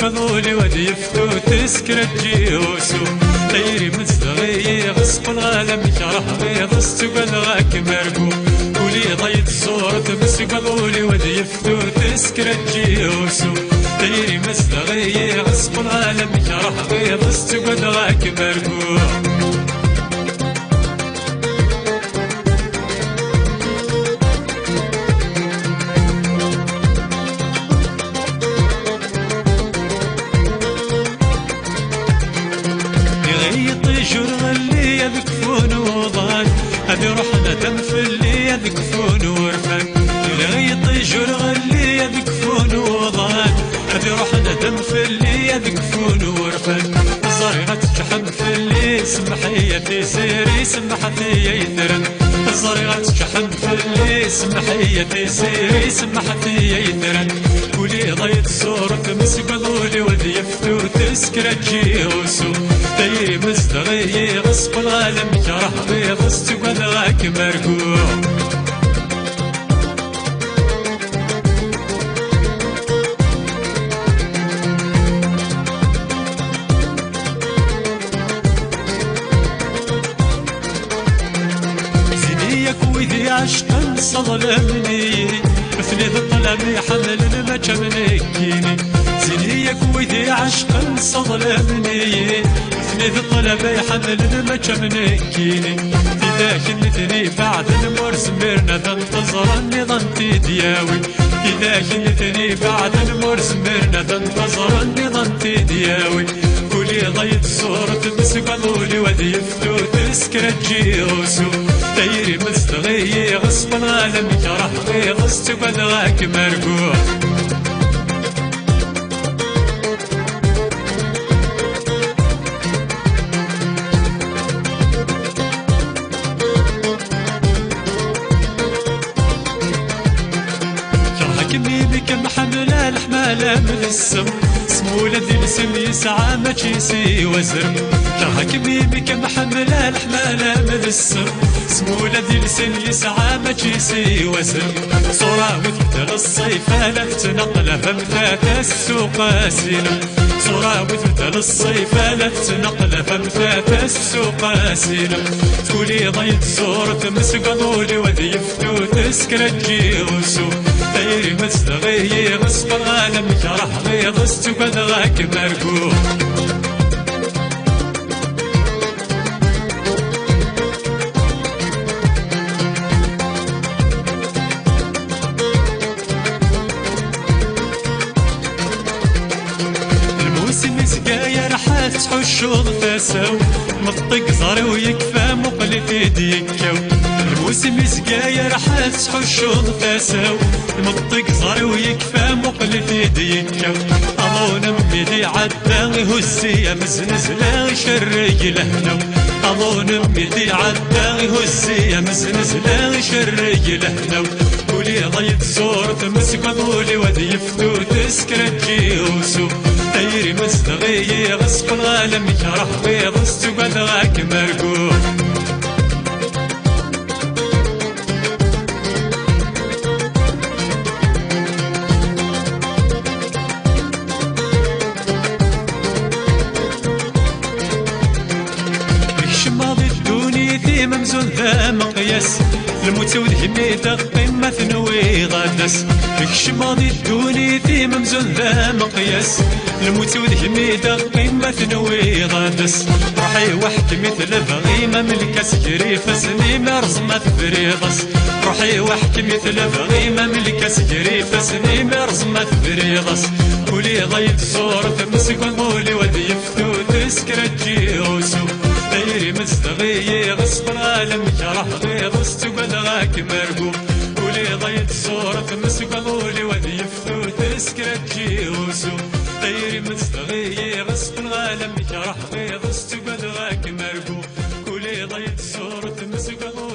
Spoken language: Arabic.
مسقضولي ودي يفتو تسكر الجيوسو طيري مزدغي غصب الغالم يكره غيظ تقل غاك مرقو ولي ضيت صورة مسقضولي ودي يفتو تسكر الجيوسو طيري مزدغي غصب الغالم يكره غيظ تقل غاك مرقو جرغ اللي يذكفون وضان هذي روحنا تنفل اللي يذكفون ورفان يغيط جرغ اللي يذكفون وضان هذي روحنا تنفل اللي يذكفون ورفان الزريغة تشحن في اللي سمحية سيري سمحتي يثرن الزريغة تشحن في اللي سمحية سيري سمحتي يثرن ولي ضيت صورة مسقضولي وذي يفتو تسكر الجيوسو طيري مزدغي غصب الغالم يكره غيظ تقل غاك مرقوع زينيك وذي عشقا صظلمني مثل ذا الطلب حمل المجمنكيني زينيك وذي عشقا صظلمني مثل الطلب يحمل المجمنكيني في ذاك النثني بعد المرس مرنا تنتظر النظام تدياوي في ذاك النثني بعد المرس مرنا تنتظر النظام تدياوي كلي ضيت صورة مسقضولي ودي يفتو تسكر الجيوسو طيري مزدغي غصب الغالم يكره غيظ تقل غاك مرقوع كميمك محملة الحمالة من السم سمولة ذي السم يسعى ما تشيسي وزرم كرها كميمك محملة الحمالة من السم سمولة ذي السم يسعى ما تشيسي وزرم صورة وثبت للصيفة لفت نقلها مثات السوق سينم صورة وثبت للصيفة لفت نقلها مثات السوق سينم تقولي ضيت صورة مسقضولي وذي يفتو تسكر الجيوسو طيري مزدغي غصب الغالم يكره غيظ تقل غاك مرقوع الموسم سقايا راح تحشو ضفاسو مطق زاري ويكفى مقلت يديكاو الموسم سقايا راح تحشو ضفاسو المطق زاري ويكفى مقلت يديكاو أظن أمي عدى هزي مزنزلة شري لهنو أظن أمي عدى هزي مزنزلة شري لهنو ولي ضيت صورة مسقضولي وذي يفتو تسكر الجيوسو طيري مزدغي غصب الغالم يكره غيظ تقل غاك مرقوع ممزون ذا مقياس الموت وذهمي قمة ثنوي غادس فيكش ماضي الدوني في ممزون ذا مقياس الموت وذهمي قمة ثنوي غادس روحي وحدي مثل بغيمة ملك سكري فسني مرزمة فريضس روحي وحدي مثل بغيمة ملك سكري فسني مرزمة فريضس ولي ضيت صورة مسقضولي وذي يفتو تسكر الجيوسو طيري مزدغي غصب العالم يكره غيظ تقل غاك مرقوع ولي ضيت صورة مسقضولي وذي يفتو تسكر الجيوسو طيري مزدغي غصب العالم يكره غيظ تقل غاك مرقوع ولي ضيت صورة مسقضولي